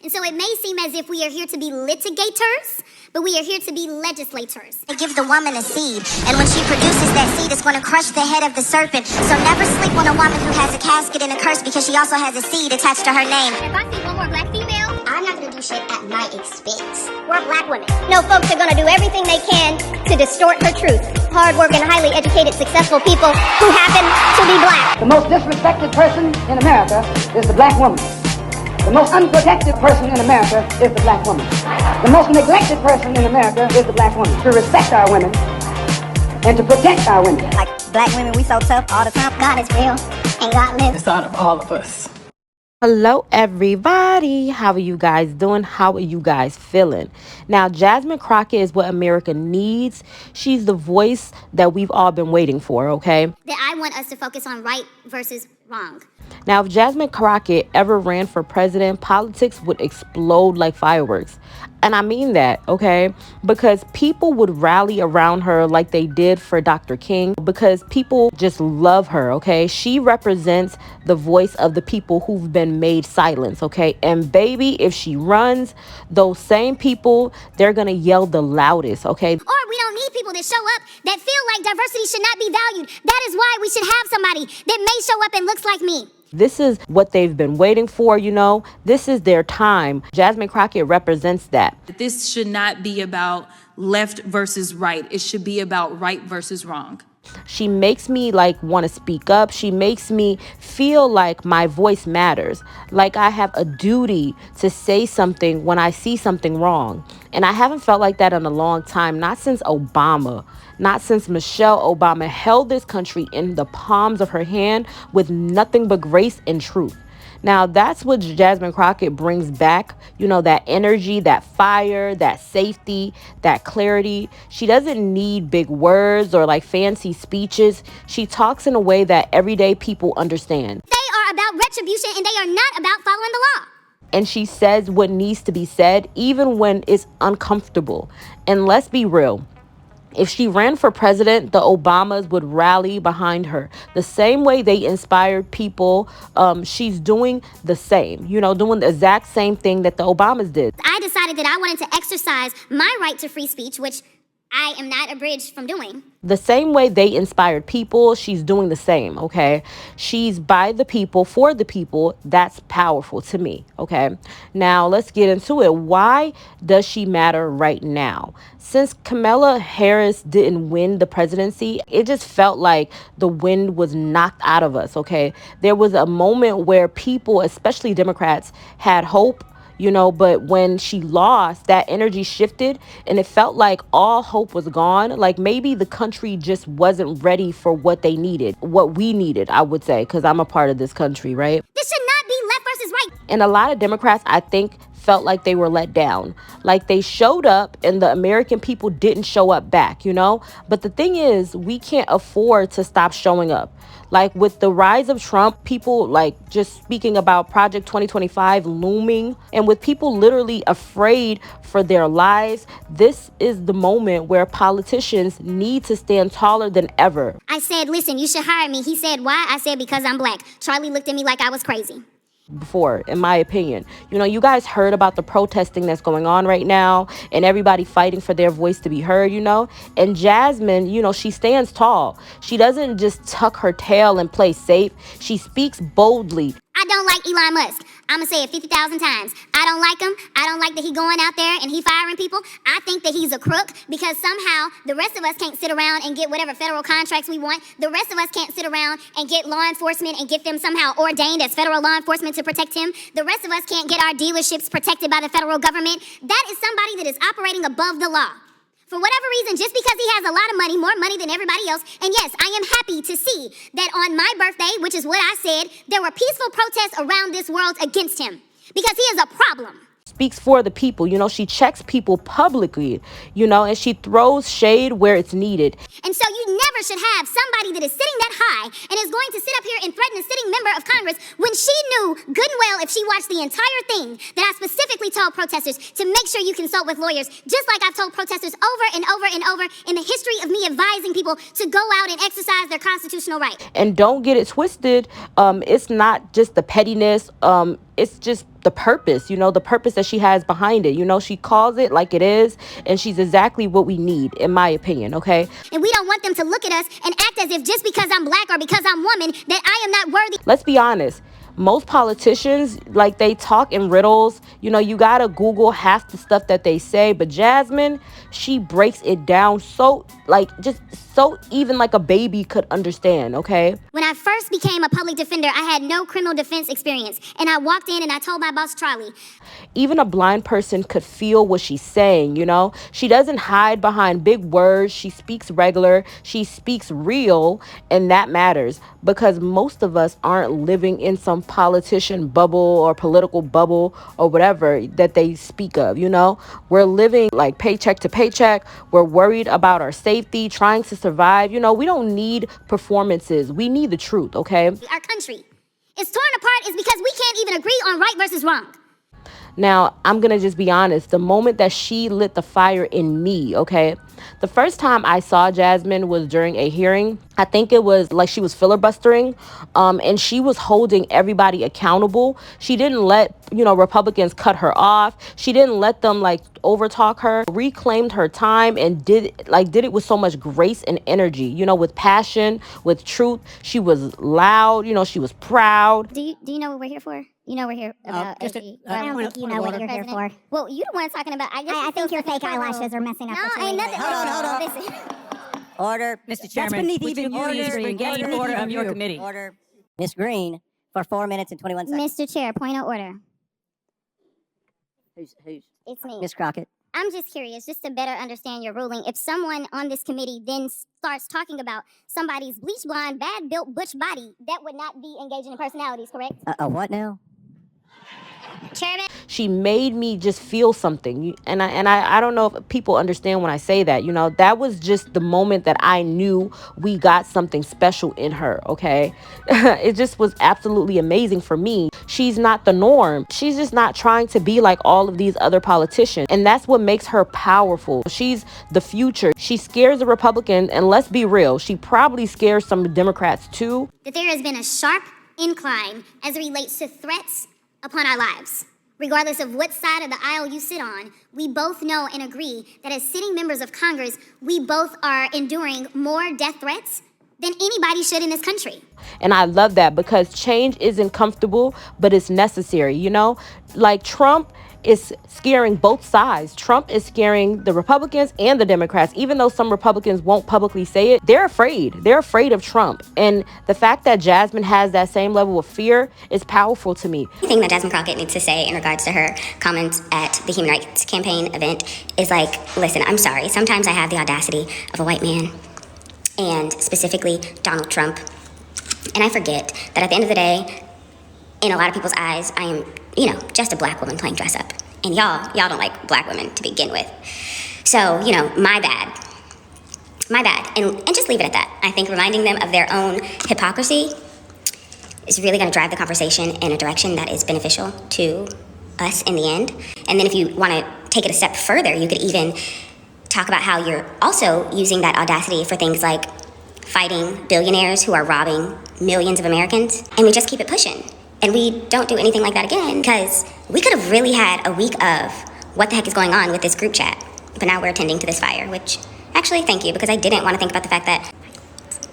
And so it may seem as if we are here to be litigators, but we are here to be legislators. They give the woman a seed, and when she produces that seed, it's going to crush the head of the serpent. So never sleep on a woman who has a casket and a curse because she also has a seed attached to her name. If I see one more black female, I'm not going to do shit at my expense. We're black women. No, folks are going to do everything they can to distort her truth. Hard-working, highly educated, successful people who happen to be black. The most disrespected person in America is the black woman. The most unprotected person in America is the black woman. The most neglected person in America is the black woman. To respect our women and to protect our women. Like black women, we so tough all the time. God is real and God lives. It's out of all of us. Hello everybody, how are you guys doing? How are you guys feeling? Now, Jasmine Crockett is what America needs. She's the voice that we've all been waiting for, okay? That I want us to focus on right versus wrong. Now, if Jasmine Crockett ever ran for president, politics would explode like fireworks. And I mean that, okay? Because people would rally around her like they did for Dr. King, because people just love her, okay? She represents the voice of the people who've been made silent, okay? And baby, if she runs, those same people, they're gonna yell the loudest, okay? Or we don't need people that show up that feel like diversity should not be valued. That is why we should have somebody that may show up and looks like me. This is what they've been waiting for, you know. This is their time. Jasmine Crockett represents that. This should not be about left versus right. It should be about right versus wrong. She makes me want to speak up. She makes me feel like my voice matters, like I have a duty to say something when I see something wrong. And I haven't felt like that in a long time, not since Obama, not since Michelle Obama held this country in the palms of her hand with nothing but grace and truth. Now, that's what Jasmine Crockett brings back, you know, that energy, that fire, that safety, that clarity. She doesn't need big words or fancy speeches. She talks in a way that everyday people understand. They are about retribution and they are not about following the law. And she says what needs to be said, even when it's uncomfortable. And let's be real. If she ran for president, the Obamas would rally behind her. The same way they inspired people, she's doing the same, you know, doing the exact same thing that the Obamas did. I decided that I wanted to exercise my right to free speech, which I am not abridged from doing. The same way they inspired people, she's doing the same, okay? She's by the people, for the people. That's powerful to me, okay? Now, let's get into it. Why does she matter right now? Since Kamala Harris didn't win the presidency, it just felt like the wind was knocked out of us, okay? There was a moment where people, especially Democrats, had hope, you know, but when she lost, that energy shifted and it felt like all hope was gone. Like maybe the country just wasn't ready for what they needed, what we needed, I would say, because I'm a part of this country, right? This should not be left versus right. And a lot of Democrats, I think, felt like they were let down. Like they showed up and the American people didn't show up back, you know? But the thing is, we can't afford to stop showing up. Like with the rise of Trump, people just speaking about Project 2025 looming, and with people literally afraid for their lives, this is the moment where politicians need to stand taller than ever. I said, listen, you should hire me. He said, why? I said, because I'm black. Charlie looked at me like I was crazy. Before, in my opinion, you know, you guys heard about the protesting that's going on right now and everybody fighting for their voice to be heard, you know, and Jasmine, you know, she stands tall. She doesn't just tuck her tail and play safe. She speaks boldly. I don't like Elon Musk. I'm going to say it 50,000 times. I don't like him. I don't like that he going out there and he firing people. I think that he's a crook because somehow the rest of us can't sit around and get whatever federal contracts we want. The rest of us can't sit around and get law enforcement and get them somehow ordained as federal law enforcement to protect him. The rest of us can't get our dealerships protected by the federal government. That is somebody that is operating above the law. For whatever reason, just because he has a lot of money, more money than everybody else, and yes, I am happy to see that on my birthday, which is what I said, there were peaceful protests around this world against him because he is a problem. Speaks for the people, you know, she checks people publicly, you know, and she throws shade where it's needed. And so you never should have somebody that is sitting that high and is going to sit up here and threaten a sitting member of Congress when she knew good and well, if she watched the entire thing, that I specifically told protesters to make sure you consult with lawyers, just like I've told protesters over and over and over in the history of me advising people to go out and exercise their constitutional right. And don't get it twisted. It's not just the pettiness. it's just the purpose, the purpose that she has behind it. She calls it like it is, and she's exactly what we need, in my opinion, okay? And we don't want them to look at us and act as if just because I'm black or because I'm woman that I am not worthy. Let's be honest. Most politicians, like, they talk in riddles. You gotta Google half the stuff that they say. But Jasmine, she breaks it down so, just so even like a baby could understand, okay? When I first became a public defender, I had no criminal defense experience. And I walked in and I told my boss, Charlie. Even a blind person could feel what she's saying, She doesn't hide behind big words. She speaks regular. She speaks real. And that matters, because most of us aren't living in some politician bubble or political bubble or whatever that they speak of. We're living like paycheck to paycheck. We're worried about our safety, trying to survive. We don't need performances. We need the truth, okay? Our country is torn apart is because we can't even agree on right versus wrong. Now, I'm going to just be honest. The moment that she lit the fire in me, okay, the first time I saw Jasmine was during a hearing. I think it was like she was filibustering, and she was holding everybody accountable. She didn't let, Republicans cut her off. She didn't let them overtalk her, reclaimed her time, and did it with so much grace and energy, with passion, with truth. She was loud, she was proud. Do you know what we're here for? You know we're here about I don't think you know what you're here for. Well, you the one talking about. I think your fake eyelashes are messing up. No, ain't nothing. Hold on. Listen. Order. Mr. Chairman, would you please regain order of your committee? Order. Ms. Green, for 4 minutes and 21 seconds. Mr. Chair, point of order. Who's? It's me. Ms. Crockett. I'm just curious, just to better understand your ruling. If someone on this committee then starts talking about somebody's bleach blonde, bad built butch body, that would not be engaging in personalities, correct? What now? Chairman? She made me just feel something. And I don't know if people understand when I say that. That was just the moment that I knew we got something special in her, okay? It just was absolutely amazing for me. She's not the norm. She's just not trying to be like all of these other politicians. And that's what makes her powerful. She's the future. She scares the Republicans, and let's be real, she probably scares some Democrats too. That there has been a sharp incline as it relates to threats upon our lives. Regardless of what side of the aisle you sit on, we both know and agree that as sitting members of Congress, we both are enduring more death threats than anybody should in this country. And I love that, because change isn't comfortable, but it's necessary, Like Trump is scaring both sides. Trump is scaring the Republicans and the Democrats. Even though some Republicans won't publicly say it, they're afraid. They're afraid of Trump. And the fact that Jasmine has that same level of fear is powerful to me. The thing that Jasmine Crockett needs to say in regards to her comments at the Human Rights Campaign event is listen, I'm sorry. Sometimes I have the audacity of a white man, and specifically Donald Trump. And I forget that at the end of the day, in a lot of people's eyes, I am, just a black woman playing dress up. And y'all don't like black women to begin with. So, my bad. And just leave it at that. I think reminding them of their own hypocrisy is really going to drive the conversation in a direction that is beneficial to us in the end. And then if you want to take it a step further, you could even talk about how you're also using that audacity for things like fighting billionaires who are robbing millions of Americans. And we just keep it pushing. And we don't do anything like that again, because we could have really had a week of what the heck is going on with this group chat. But now we're attending to this fire, which actually, thank you, because I didn't want to think about the fact that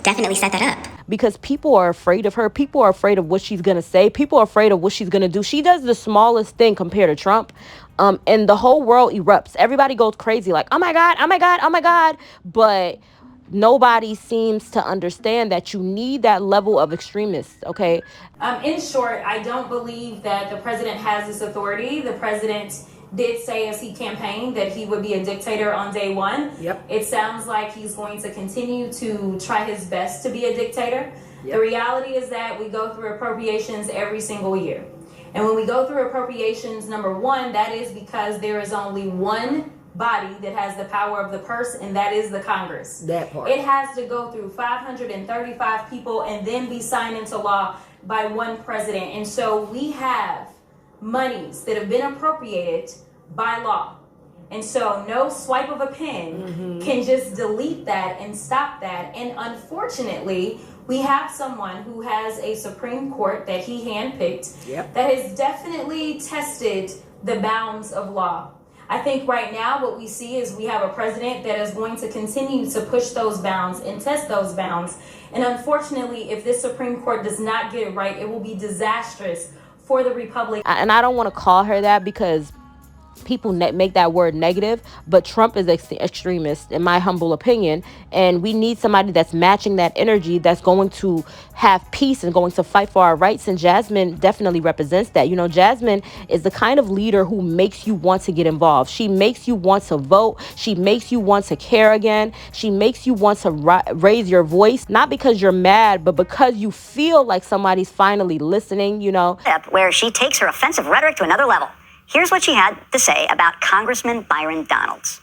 definitely set that up. Because people are afraid of her. People are afraid of what she's going to say. People are afraid of what she's going to do. She does the smallest thing compared to Trump. And the whole world erupts. Everybody goes crazy like, oh my God, oh my God, oh my God. But nobody seems to understand that you need that level of extremists, okay? In short, I don't believe that the president has this authority. The president did say as he campaigned that he would be a dictator on day one. Yep. It sounds like he's going to continue to try his best to be a dictator. Yep. The reality is that we go through appropriations every single year. And when we go through appropriations, number one, that is because there is only one body that has the power of the purse, and that is the Congress. That part. It has to go through 535 people and then be signed into law by one president. And so we have monies that have been appropriated by law. And so no swipe of a pen can just delete that and stop that. And unfortunately, We have someone who has a Supreme Court that he handpicked that has definitely tested the bounds of law. I think right now what we see is we have a president that is going to continue to push those bounds and test those bounds. And unfortunately, if this Supreme Court does not get it right, it will be disastrous for the Republic. And I don't want to call her that because people make that word negative, but Trump is extremist in my humble opinion, and we need somebody that's matching that energy, that's going to have peace and going to fight for our rights. And Jasmine definitely represents that. You know, Jasmine is the kind of leader who makes you want to get involved. She makes you want to vote. She makes you want to care again. She makes you want to raise your voice, not because you're mad, but because you feel like somebody's finally listening, you know. Where she takes her offensive rhetoric to another level. Here's what she had to say about Congressman Byron Donalds.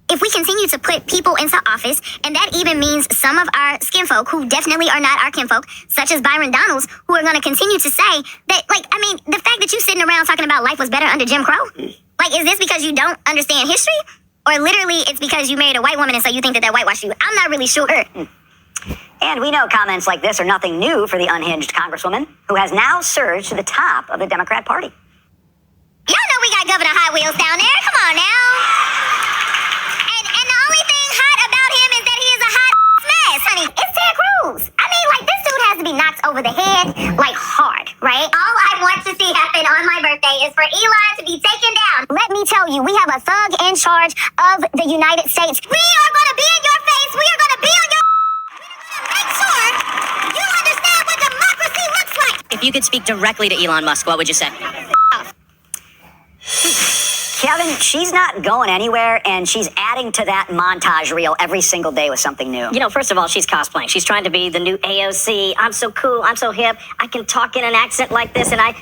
If we continue to put people into office, and that even means some of our skinfolk who definitely are not our kinfolk, such as Byron Donalds, who are going to continue to say that, the fact that you sitting around talking about life was better under Jim Crow, is this because you don't understand history? Or literally it's because you married a white woman and so you think that whitewashed you? I'm not really sure. And we know comments like this are nothing new for the unhinged Congresswoman, who has now surged to the top of the Democrat Party. Y'all know we got Governor Hot Wheels down there. Come on now. And the only thing hot about him is that he is a hot mess, honey. It's Ted Cruz. I mean, this dude has to be knocked over the head, hard, right? All I want to see happen on my birthday is for Elon to be taken down. Let me tell you, we have a thug in charge of the United States. We are going to be in your face. We are going to be on your... We're going to make sure you understand what democracy looks like. If you could speak directly to Elon Musk, what would you say? Kevin, she's not going anywhere, and she's adding to that montage reel every single day with something new. You know, first of all, she's cosplaying. She's trying to be the new AOC. I'm so cool. I'm so hip. I can talk in an accent like this, and I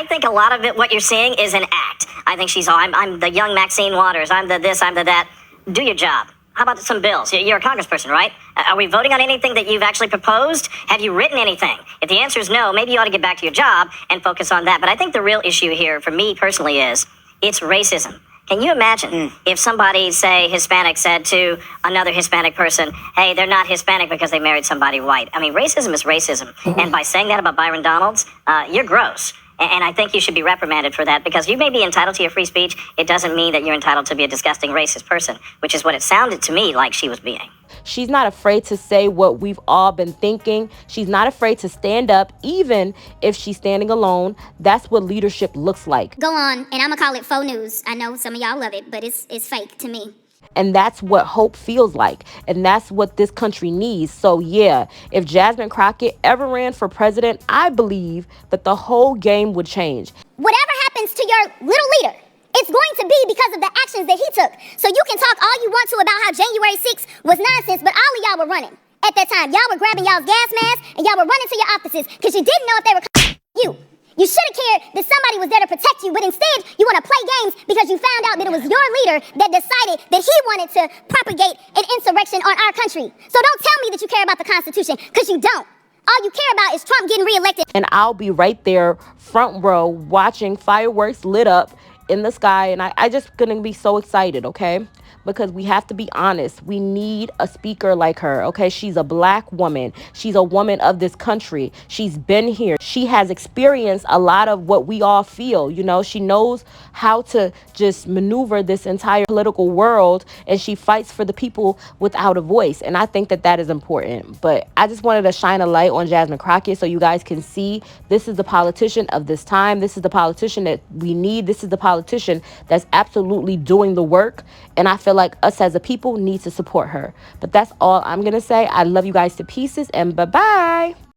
think a lot of it, what you're seeing, is an act. I think she's, I'm the young Maxine Waters. I'm the this, I'm the that. Do your job. How about some bills? You're a congressperson, right? Are we voting on anything that you've actually proposed? Have you written anything? If the answer is no, maybe you ought to get back to your job and focus on that. But I think the real issue here, for me personally, is it's racism. Can you imagine if somebody, say Hispanic, said to another Hispanic person, hey, they're not Hispanic because they married somebody white? I mean, racism is racism. And by saying that about Byron Donalds, you're gross. And I think you should be reprimanded for that, because you may be entitled to your free speech. It doesn't mean that you're entitled to be a disgusting racist person, which is what it sounded to me like she was being. She's not afraid to say what we've all been thinking. She's not afraid to stand up, even if she's standing alone. That's what leadership looks like. Go on, and I'm going to call it faux news. I know some of y'all love it, but it's fake to me. And that's what hope feels like. And that's what this country needs. So yeah, if Jasmine Crockett ever ran for president, I believe that the whole game would change. Whatever happens to your little leader, it's going to be because of the actions that he took. So you can talk all you want to about how January 6th was nonsense, but all of y'all were running at that time. Y'all were grabbing y'all's gas masks and y'all were running to your offices because you didn't know if they were you. You should have cared that somebody was there to protect you, but instead you want to play games because you found out that it was your leader that decided that he wanted to propagate an insurrection on our country. So don't tell me that you care about the Constitution, because you don't. All you care about is Trump getting reelected. And I'll be right there, front row, watching fireworks lit up in the sky. And I just gonna be so excited, okay? Because we have to be honest. We need a speaker like her, okay? She's a black woman. She's a woman of this country. She's been here. She has experienced a lot of what we all feel, you know? She knows how to just maneuver this entire political world, and she fights for the people without a voice. And I think that that is important. But I just wanted to shine a light on Jasmine Crockett so you guys can see this is the politician of this time. This is the politician that we need. This is the politician that's absolutely doing the work. And I feel like us as a people need to support her. But that's all I'm going to say. I love you guys to pieces, and bye-bye.